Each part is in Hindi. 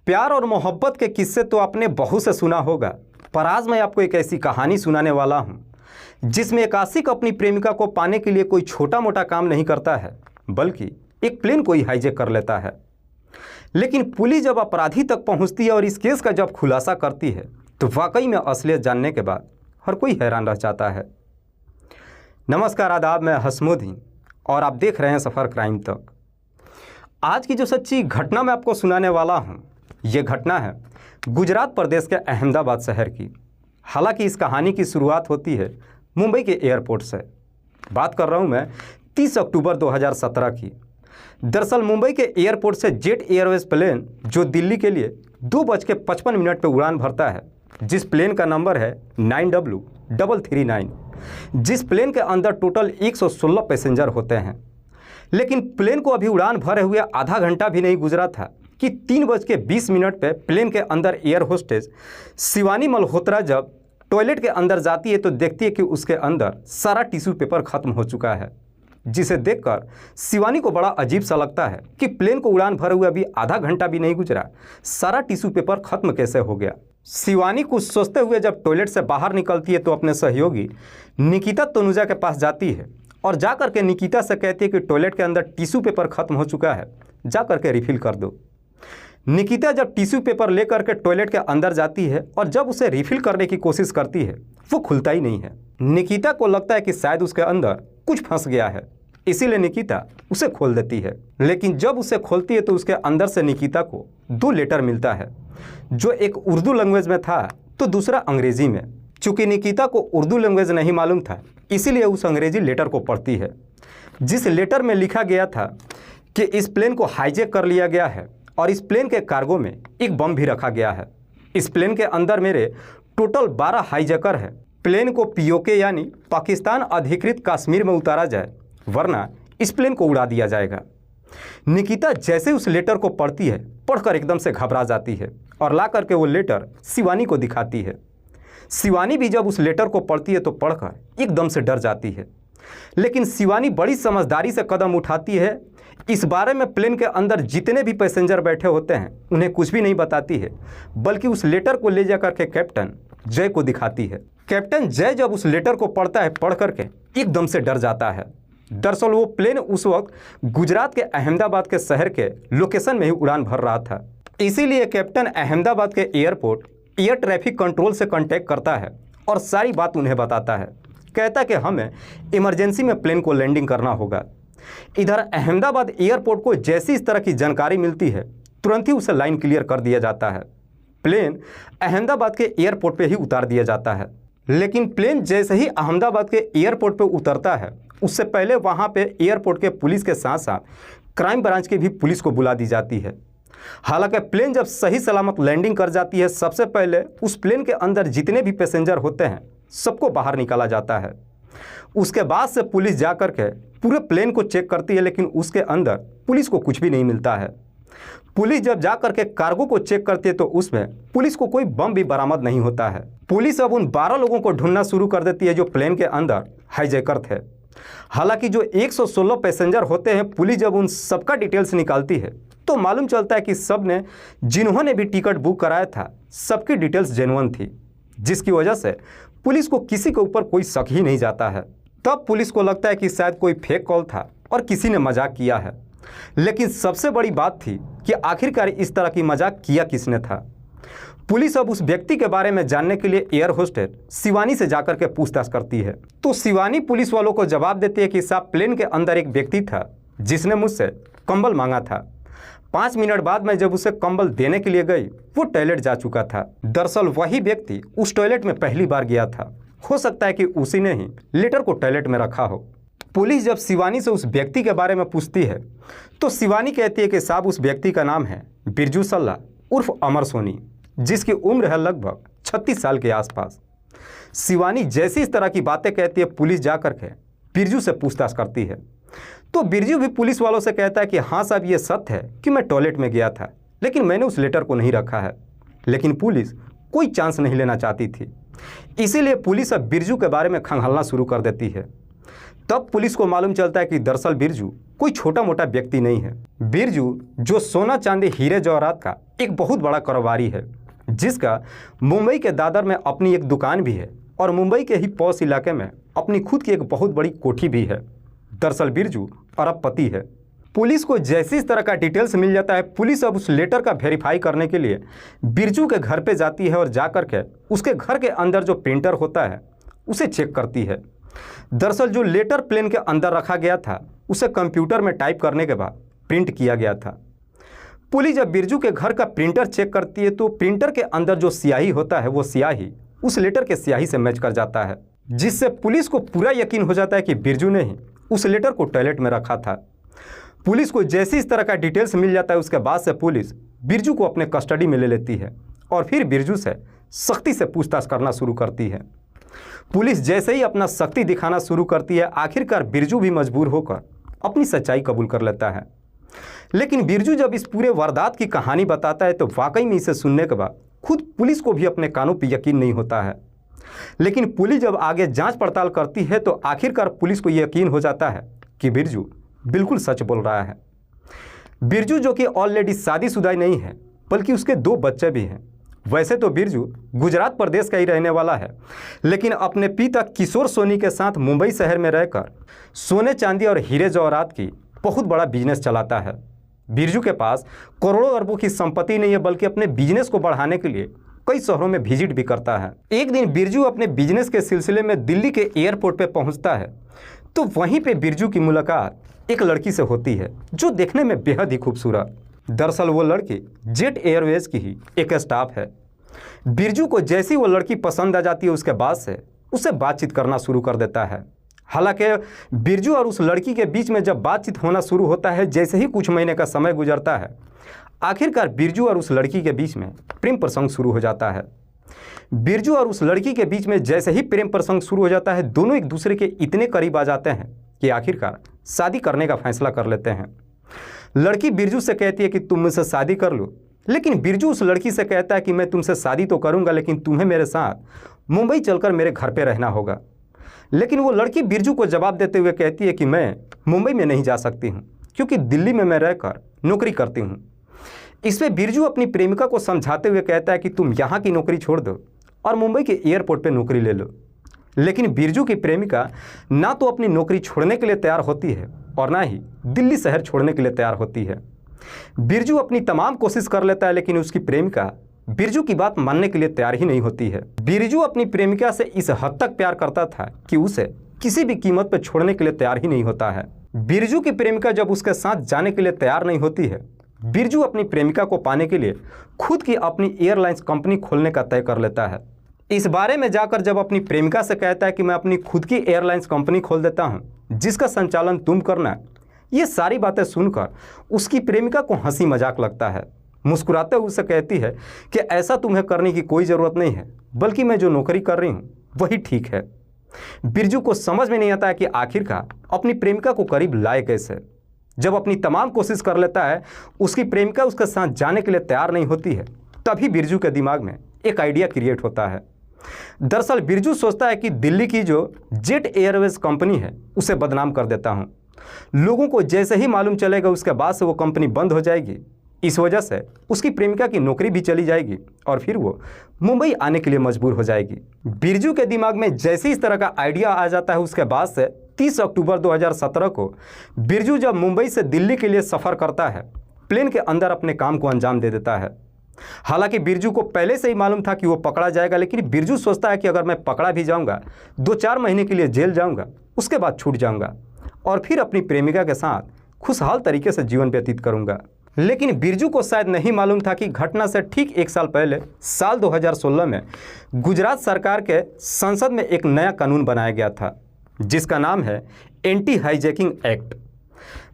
प्यार और मोहब्बत के किस्से तो आपने बहुत से सुना होगा, पर आज मैं आपको एक ऐसी कहानी सुनाने वाला हूं जिसमें एक आशिक अपनी प्रेमिका को पाने के लिए कोई छोटा मोटा काम नहीं करता है, बल्कि एक प्लेन को ही हाईजैक कर लेता है। लेकिन पुलिस जब अपराधी तक पहुंचती है और इस केस का जब खुलासा करती है तो वाकई में असलियत जानने के बाद हर कोई हैरान रह जाता है। नमस्कार, आदाब, मैं हसमुद्दीन और आप देख रहे हैं सफ़र क्राइम तक। आज की जो सच्ची घटना मैं आपको सुनाने वाला हूं, ये घटना है गुजरात प्रदेश के अहमदाबाद शहर की। हालांकि इस कहानी की शुरुआत होती है मुंबई के एयरपोर्ट से। बात कर रहा हूं मैं 30 अक्टूबर 2017 की। दरअसल मुंबई के एयरपोर्ट से जेट एयरवेज प्लेन जो दिल्ली के लिए 2:55 पर उड़ान भरता है, जिस प्लेन का नंबर है 9W339, जिस प्लेन के अंदर टोटल 116 पैसेंजर होते हैं। लेकिन प्लेन को अभी उड़ान भरे हुए आधा घंटा भी नहीं गुजरा था कि 3:20 पे प्लेन के अंदर एयर होस्टेस शिवानी मल्होत्रा जब टॉयलेट के अंदर जाती है तो देखती है कि उसके अंदर सारा टिश्यू पेपर खत्म हो चुका है, जिसे देखकर शिवानी को बड़ा अजीब सा लगता है कि प्लेन को उड़ान भरे हुए अभी आधा घंटा भी नहीं गुजरा, सारा टिश्यू पेपर खत्म कैसे हो गया। शिवानी कुछ सोचते हुए जब टॉयलेट से बाहर निकलती है तो अपने सहयोगी निकिता तनुजा के पास जाती है और जा करके निकिता से कहती है कि टॉयलेट के अंदर टिश्यू पेपर खत्म हो चुका है, जा करके रिफ़िल कर दो। निकिता जब टिश्यू पेपर लेकर के टॉयलेट के अंदर जाती है और जब उसे रिफ़िल करने की कोशिश करती है, वो खुलता ही नहीं है। निकिता को लगता है कि शायद उसके अंदर कुछ फंस गया है, इसीलिए निकिता उसे खोल देती है। लेकिन जब उसे खोलती है तो उसके अंदर से निकिता को 2 लेटर मिलता है, जो एक उर्दू लैंग्वेज में था तो दूसरा अंग्रेजी में। चूँकि निकिता को उर्दू लैंग्वेज नहीं मालूम था, इसीलिए उस अंग्रेजी लेटर को पढ़ती है, जिस लेटर में लिखा गया था कि इस प्लेन को हाईजैक कर लिया गया है और इस प्लेन के कार्गो में एक बम भी रखा गया है। इस प्लेन के अंदर मेरे टोटल 12 हाईजैकर हैं। प्लेन को पीओके यानी पाकिस्तान अधिकृत कश्मीर में उतारा जाए, वरना इस प्लेन को उड़ा दिया जाएगा। निकिता जैसे उस लेटर को पढ़ती है, पढ़कर एकदम से घबरा जाती है और ला करके वो लेटर शिवानी को दिखाती है। शिवानी भी जब उस लेटर को पढ़ती है तो पढ़कर एकदम से डर जाती है। लेकिन शिवानी बड़ी समझदारी से कदम उठाती है। इस बारे में प्लेन के अंदर जितने भी पैसेंजर बैठे होते हैं उन्हें कुछ भी नहीं बताती है, बल्कि उस लेटर को ले जाकर के कैप्टन जय को दिखाती है। कैप्टन जय जब उस लेटर को पढ़ता है, पढ़ करके एकदम से डर जाता है। दरअसल वो प्लेन उस वक्त गुजरात के अहमदाबाद के शहर के लोकेशन में ही उड़ान भर रहा था। इसीलिए कैप्टन अहमदाबाद के एयरपोर्ट एयर ट्रैफिक कंट्रोल से कांटेक्ट करता है और सारी बात उन्हें बताता है। कहता है कि हमें इमरजेंसी में प्लेन को लैंडिंग करना होगा। इधर अहमदाबाद एयरपोर्ट को जैसी इस तरह की जानकारी मिलती है, तुरंत ही उसे लाइन क्लियर कर दिया जाता है। प्लेन अहमदाबाद के एयरपोर्ट पे ही उतार दिया जाता है। लेकिन प्लेन जैसे ही अहमदाबाद के एयरपोर्ट पे उतरता है, उससे पहले वहाँ पे एयरपोर्ट के पुलिस के साथ साथ क्राइम ब्रांच की भी पुलिस को बुला दी जाती है। हालांकि प्लेन जब सही सलामत लैंडिंग कर जाती है, सबसे पहले उस प्लेन के अंदर जितने भी पैसेंजर होते हैं सबको बाहर निकाला जाता है। उसके बाद से पुलिस जा कर के पूरे प्लेन को चेक करती है, लेकिन उसके अंदर पुलिस को कुछ भी नहीं मिलता है। पुलिस जब जा कर के कार्गो को चेक करती है तो उसमें पुलिस को कोई बम भी बरामद नहीं होता है। पुलिस अब उन 12 लोगों को ढूंढना शुरू कर देती है जो प्लेन के अंदर हाईजैकर थे। हालांकि जो 116 पैसेंजर होते हैं, पुलिस जब उन सबका डिटेल्स निकालती है तो मालूम चलता है कि सब ने जिन्होंने भी टिकट बुक कराया था सबकी डिटेल्स जेन्युइन थी, जिसकी वजह से पुलिस को किसी के ऊपर कोई शक ही नहीं जाता है। तब पुलिस को लगता है कि शायद कोई फेक कॉल था और किसी ने मजाक किया है। लेकिन सबसे बड़ी बात थी कि आखिरकार इस तरह की मजाक किया किसने था। पुलिस अब उस व्यक्ति के बारे में जानने के लिए एयर होस्टेस शिवानी से जाकर के पूछताछ करती है। तो शिवानी पुलिस वालों को जवाब देती है कि साहब, प्लेन के अंदर एक व्यक्ति था जिसने मुझसे कंबल मांगा था। 5 मिनट बाद मैं जब उसे कंबल देने के लिए गई, वो टॉयलेट जा चुका था। दरअसल वही व्यक्ति उस टॉयलेट में पहली बार गया था। हो सकता है कि उसी ने ही लेटर को टॉयलेट में रखा हो। पुलिस जब शिवानी से उस व्यक्ति के बारे में पूछती है तो शिवानी कहती है कि साहब, उस व्यक्ति का नाम है बिरजू सल्ला उर्फ अमर सोनी, जिसकी उम्र है लगभग 36 साल के आसपास। शिवानी जैसी इस तरह की बातें कहती है, पुलिस जा कर के बिरजू से पूछताछ करती है। तो बिरजू भी पुलिस वालों से कहता है कि हाँ साहब, ये सत्य है कि मैं टॉयलेट में गया था, लेकिन मैंने उस लेटर को नहीं रखा है। लेकिन पुलिस कोई चांस नहीं लेना चाहती थी, इसीलिए पुलिस अब बिरजू के बारे में खंगालना शुरू कर देती है। तब पुलिस को मालूम चलता है कि दरअसल बिरजू कोई छोटा मोटा व्यक्ति नहीं है। बिरजू जो सोना चांदी हीरे जवाहरात का एक बहुत बड़ा कारोबारी है जिसका मुंबई के दादर में अपनी एक दुकान भी है और मुंबई के ही पॉश इलाके में अपनी खुद की एक बहुत बड़ी कोठी भी है। दरअसल बिरजू अरबपति है। पुलिस को जैसे इस तरह का डिटेल्स मिल जाता है, पुलिस अब उस लेटर का वेरीफाई करने के लिए बिरजू के घर पे जाती है और जाकर के उसके घर के अंदर जो प्रिंटर होता है उसे चेक करती है। दरअसल जो लेटर प्लेन के अंदर रखा गया था उसे कंप्यूटर में टाइप करने के बाद प्रिंट किया गया था। पुलिस जब बिरजू के घर का प्रिंटर चेक करती है तो प्रिंटर के अंदर जो स्याही होता है वो स्याही उस लेटर के स्याही से मैच कर जाता है, जिससे पुलिस को पूरा यकीन हो जाता है कि बिरजू ने ही उस लेटर को टॉयलेट में रखा था। पुलिस को जैसे इस तरह का डिटेल्स मिल जाता है उसके बाद से पुलिस बिरजू को अपने कस्टडी में ले लेती है और फिर बिरजू से सख्ती से पूछताछ करना शुरू करती है। पुलिस जैसे ही अपना सख्ती दिखाना शुरू करती है, आखिरकार बिरजू भी मजबूर होकर अपनी सच्चाई कबूल कर लेता है। लेकिन बिरजू जब इस पूरे वारदात की कहानी बताता है तो वाकई में इसे सुनने के बाद खुद पुलिस को भी अपने कानों पर यकीन नहीं होता है। लेकिन पुलिस जब आगे जांच पड़ताल करती है तो आखिरकार पुलिस को यकीन हो जाता है कि बिरजू बिल्कुल सच बोल रहा है। बिरजू जो कि ऑलरेडी शादीशुदा नहीं है बल्कि उसके 2 बच्चे भी हैं। वैसे तो बिरजू गुजरात प्रदेश का ही रहने वाला है, लेकिन अपने पिता किशोर सोनी के साथ मुंबई शहर में रहकर सोने चांदी और हीरे जवाहरात की बहुत बड़ा बिजनेस चलाता है। बिरजू के पास करोड़ों अरबों की संपत्ति नहीं है बल्कि अपने बिजनेस को बढ़ाने के लिए कई शहरों में विजिट भी करता है। एक दिन बिरजू अपने बिजनेस के सिलसिले में दिल्ली के एयरपोर्ट पर पहुंचता है तो वहीं पे बिरजू की मुलाकात एक लड़की से होती है जो देखने में बेहद ही खूबसूरत। दरअसल वो लड़की जेट एयरवेज की ही एक स्टाफ है। बिरजू को जैसी वो लड़की पसंद आ जाती है उसके बाद से उससे बातचीत करना शुरू कर देता है। हालांकि बिरजू और उस लड़की के बीच में जब बातचीत होना शुरू होता है, जैसे ही कुछ महीने का समय गुजरता है, आखिरकार बिरजू और उस लड़की के बीच में प्रेम प्रसंग शुरू हो जाता है। बिरजू और उस लड़की के बीच में जैसे ही प्रेम प्रसंग शुरू हो जाता है, दोनों एक दूसरे के इतने करीब आ जाते हैं कि आखिरकार शादी करने का फैसला कर लेते हैं। लड़की बिरजू से कहती है कि तुम मुझसे शादी कर लो, लेकिन बिरजू उस लड़की से कहता है कि मैं तुमसे शादी तो करूंगा लेकिन तुम्हें मेरे साथ मुंबई चलकर मेरे घर पे रहना होगा। लेकिन वो लड़की बिरजू को जवाब देते हुए कहती है कि मैं मुंबई में नहीं जा सकती हूँ क्योंकि दिल्ली में मैं रहकर नौकरी करती हूँ। इस पर बिरजू अपनी प्रेमिका को समझाते हुए कहता है कि तुम यहाँ की नौकरी छोड़ दो और मुंबई के एयरपोर्ट पर नौकरी ले लो। लेकिन बिरजू की प्रेमिका ना तो अपनी नौकरी छोड़ने के लिए तैयार होती है और ना ही दिल्ली शहर छोड़ने के लिए तैयार होती है। बिरजू अपनी तमाम कोशिश कर लेता है लेकिन उसकी प्रेमिका बिरजू की बात मानने के लिए तैयार ही नहीं होती है। बिरजू अपनी प्रेमिका से इस हद तक प्यार करता था कि उसे किसी भी कीमत पर छोड़ने के लिए तैयार ही नहीं होता है। बिरजू की प्रेमिका जब उसके साथ जाने के लिए तैयार नहीं होती है, बिरजू अपनी प्रेमिका को पाने के लिए खुद की अपनी एयरलाइंस कंपनी खोलने का तय कर लेता है। इस बारे में जाकर जब अपनी प्रेमिका से कहता है कि मैं अपनी खुद की एयरलाइंस कंपनी खोल देता हूं जिसका संचालन तुम करना, ये सारी बातें सुनकर उसकी प्रेमिका को हंसी मजाक लगता है। मुस्कुराते हुए उसे कहती है कि ऐसा तुम्हें करने की कोई ज़रूरत नहीं है, बल्कि मैं जो नौकरी कर रही हूँ वही ठीक है। बिरजू को समझ में नहीं आता है कि आखिरकार अपनी प्रेमिका को करीब लाए कैसे। जब अपनी तमाम कोशिश कर लेता है, उसकी प्रेमिका उसके साथ जाने के लिए तैयार नहीं होती है, तभी बिरजू के दिमाग में एक आइडिया क्रिएट होता है। दरअसल बिरजू सोचता है कि दिल्ली की जो जेट एयरवेज कंपनी है उसे बदनाम कर देता हूँ। लोगों को जैसे ही मालूम चलेगा उसके बाद से वो कंपनी बंद हो जाएगी। इस वजह से उसकी प्रेमिका की नौकरी भी चली जाएगी और फिर वो मुंबई आने के लिए मजबूर हो जाएगी। बिरजू के दिमाग में जैसे इस तरह का आइडिया आ जाता है, उसके बाद से 30 अक्टूबर 2017 को बिरजू जब मुंबई से दिल्ली के लिए सफ़र करता है, प्लेन के अंदर अपने काम को अंजाम दे देता है। हालांकि बिरजू को पहले से ही मालूम था कि वो पकड़ा जाएगा, लेकिन बिरजू सोचता है कि अगर मैं पकड़ा भी जाऊंगा, 2-4 महीने के लिए जेल जाऊंगा, उसके बाद छूट जाऊंगा और फिर अपनी प्रेमिका के साथ खुशहाल तरीके से जीवन व्यतीत करूंगा। लेकिन बिरजू को शायद नहीं मालूम था कि घटना से ठीक 1 साल पहले साल 2016 में गुजरात सरकार के संसद में एक नया कानून बनाया गया था जिसका नाम है एंटी हाईजैकिंग एक्ट।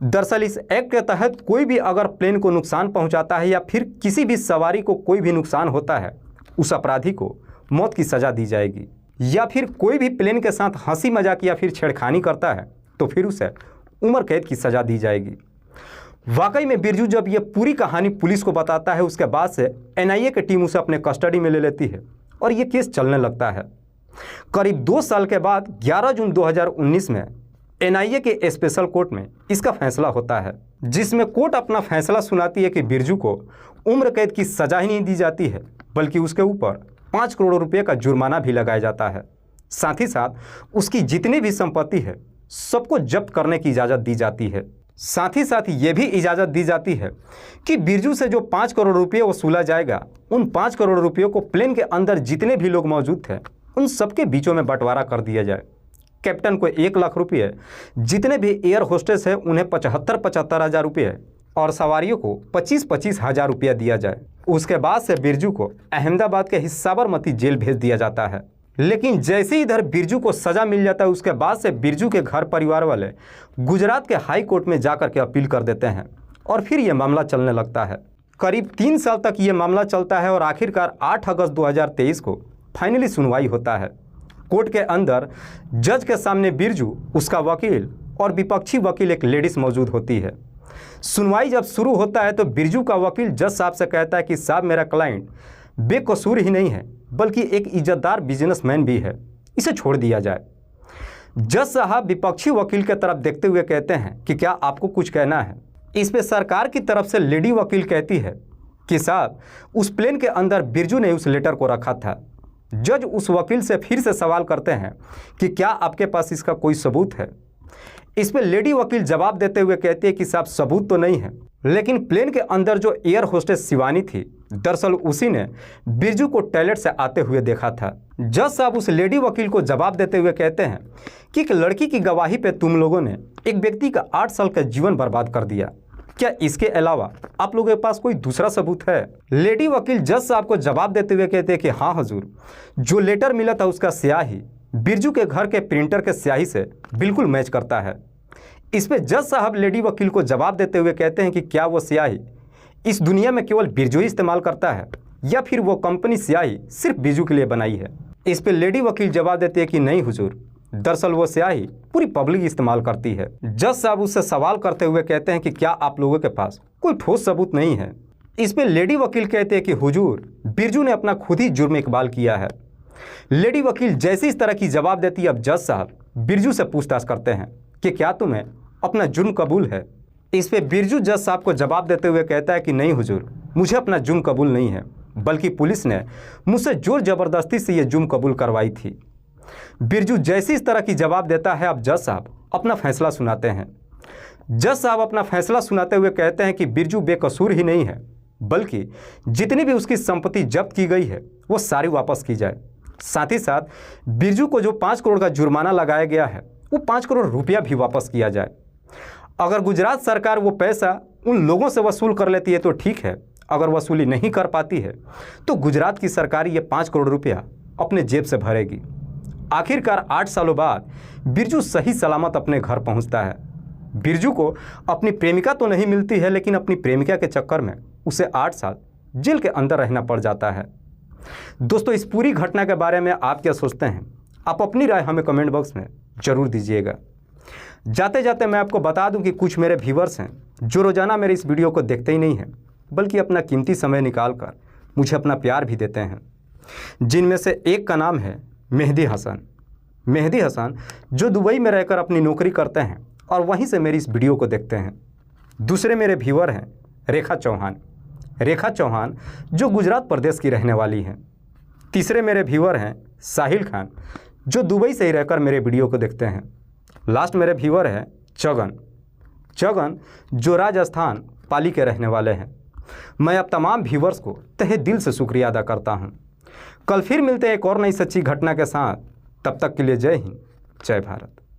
दरअसल इस एक्ट के तहत कोई भी अगर प्लेन को नुकसान पहुंचाता है या फिर किसी भी सवारी को कोई भी नुकसान होता है, उस अपराधी को मौत की सज़ा दी जाएगी। या फिर कोई भी प्लेन के साथ हंसी मजाक या फिर छेड़खानी करता है तो फिर उसे उम्र कैद की सज़ा दी जाएगी। वाकई में बिरजू जब ये पूरी कहानी पुलिस को बताता है, उसके बाद से एनआईए की टीम उसे अपने कस्टडी में ले लेती है और ये केस चलने लगता है। करीब 2 साल के बाद 11 जून 2019 में एनआईए के स्पेशल कोर्ट में इसका फैसला होता है, जिसमें कोर्ट अपना फैसला सुनाती है कि बिरजू को उम्र कैद की सजा ही नहीं दी जाती है, बल्कि उसके ऊपर 5 करोड़ रुपए का जुर्माना भी लगाया जाता है। साथ ही साथ उसकी जितनी भी संपत्ति है सबको जब्त करने की इजाज़त दी जाती है। साथ ही साथ ये भी इजाज़त दी जाती है कि बिरजू से जो 5 करोड़ रुपये वसूला जाएगा, उन 5 करोड़ रुपयों को प्लेन के अंदर जितने भी लोग मौजूद थे उन सबके बीचों में बंटवारा कर दिया जाए। कैप्टन को 1 लाख रुपये, जितने भी एयर होस्टेस है उन्हें 75 हज़ार रुपये और सवारियों को 25 हज़ार रुपया दिया जाए। उसके बाद से बिरजू को अहमदाबाद के साबरमती जेल भेज दिया जाता है। लेकिन जैसे ही इधर बिरजू को सज़ा मिल जाता है, उसके बाद से बिरजू के घर परिवार वाले गुजरात के हाई कोर्ट में जाकर के अपील कर देते हैं और फिर ये मामला चलने लगता है। करीब 3 साल तक ये मामला चलता है और आखिरकार 8 अगस्त 2023 को फाइनली सुनवाई होता है। कोर्ट के अंदर जज के सामने बिरजू, उसका वकील और विपक्षी वकील एक लेडीज़ मौजूद होती है। सुनवाई जब शुरू होता है तो बिरजू का वकील जज साहब से कहता है कि साहब, मेरा क्लाइंट बेकसूर ही नहीं है बल्कि एक इज्जतदार बिजनेसमैन भी है, इसे छोड़ दिया जाए। जज साहब विपक्षी वकील की तरफ देखते हुए कहते हैं कि क्या आपको कुछ कहना है। इस पे सरकार की तरफ से लेडी वकील कहती है कि साहब, उस प्लेन के अंदर बिरजू ने उस लेटर को रखा था। जज उस वकील से फिर से सवाल करते हैं कि क्या आपके पास इसका कोई सबूत है। इस पे लेडी वकील जवाब देते हुए कहती है कि साहब, सबूत तो नहीं है, लेकिन प्लेन के अंदर जो एयर होस्टेस शिवानी थी, दरअसल उसी ने बिरजू को टॉयलेट से आते हुए देखा था। जज साहब उस लेडी वकील को जवाब देते हुए कहते हैं कि एक लड़की की गवाही पे तुम लोगों ने एक व्यक्ति का 8 साल का जीवन बर्बाद कर दिया। क्या इसके अलावा आप लोगों के पास कोई दूसरा सबूत है? लेडी वकील जज साहब को जवाब देते हुए कहते हैं कि हाँ हजूर, जो लेटर मिला था उसका स्याही बिरजू के घर के प्रिंटर के स्याही से बिल्कुल मैच करता है। इस पे जज साहब लेडी वकील को जवाब देते हुए कहते हैं कि क्या वो स्याही इस दुनिया में केवल बिरजू ही इस्तेमाल करता है या फिर वो कंपनी स्याही सिर्फ बिरजू के लिए बनाई है। इस पे लेडी वकील जवाब देती है कि नहीं हुजूर, दरअसल वो स्याही पूरी पब्लिक इस्तेमाल करती है। जज साहब उससे सवाल करते हुए कहते हैं कि क्या आप लोगों के पास कोई ठोस सबूत नहीं है। इस पे लेडी वकील कहते हैं कि हुजूर, बिरजू ने अपना खुद ही जुर्म इकबाल किया है। लेडी वकील जैसे इस तरह की जवाब देती है, अब जज साहब बिरजू से पूछताछ करते हैं कि क्या तुम्हें अपना जुर्म कबूल है। इस पे बिरजू जज साहब को जवाब देते हुए कहता है कि नहीं हुजूर, मुझे अपना जुर्म कबूल नहीं है, बल्कि पुलिस ने मुझसे जोर ज़बरदस्ती से ये जुर्म कबूल करवाई थी। बिरजू जैसे इस तरह की जवाब देता है, अब जज साहब अपना फैसला सुनाते हैं। जज साहब अपना फैसला सुनाते हुए कहते हैं कि बिरजू बेकसूर ही नहीं है, बल्कि जितनी भी उसकी संपत्ति जब्त की गई है वो सारी वापस की जाए। साथ ही साथ बिरजू को जो 5 करोड़ का जुर्माना लगाया गया है वो 5 करोड़ रुपया भी वापस किया जाए। अगर गुजरात सरकार वो पैसा उन लोगों से वसूल कर लेती है तो ठीक है, अगर वसूली नहीं कर पाती है तो गुजरात की सरकार ये 5 करोड़ रुपया अपने जेब से भरेगी। आखिरकार 8 सालों बाद बिरजू सही सलामत अपने घर पहुंचता है। बिरजू को अपनी प्रेमिका तो नहीं मिलती है, लेकिन अपनी प्रेमिका के चक्कर में उसे 8 साल जेल के अंदर रहना पड़ जाता है। दोस्तों, इस पूरी घटना के बारे में आप क्या सोचते हैं? आप अपनी राय हमें कमेंट बॉक्स में ज़रूर दीजिएगा। जाते जाते मैं आपको बता दूं कि कुछ मेरे व्यूवर्स हैं जो रोज़ाना मेरे इस वीडियो को देखते ही नहीं हैं, बल्कि अपना कीमती समय निकाल कर मुझे अपना प्यार भी देते हैं। जिनमें से एक का नाम है मेहदी हसन। मेहदी हसन जो दुबई में रहकर अपनी नौकरी करते हैं और वहीं से मेरी इस वीडियो को देखते हैं। दूसरे मेरे व्यूवर हैं रेखा चौहान। रेखा चौहान जो गुजरात प्रदेश की रहने वाली हैं। तीसरे मेरे व्यूवर हैं साहिल खान जो दुबई से ही रहकर मेरे वीडियो को देखते हैं। लास्ट मेरे व्यूवर हैं चगन जो राजस्थान पाली के रहने वाले हैं। मैं अब तमाम व्यूवर्स को तहे दिल से शुक्रिया अदा करता हूं। कल फिर मिलते हैं एक और नई सच्ची घटना के साथ। तब तक के लिए जय हिंद, जय भारत।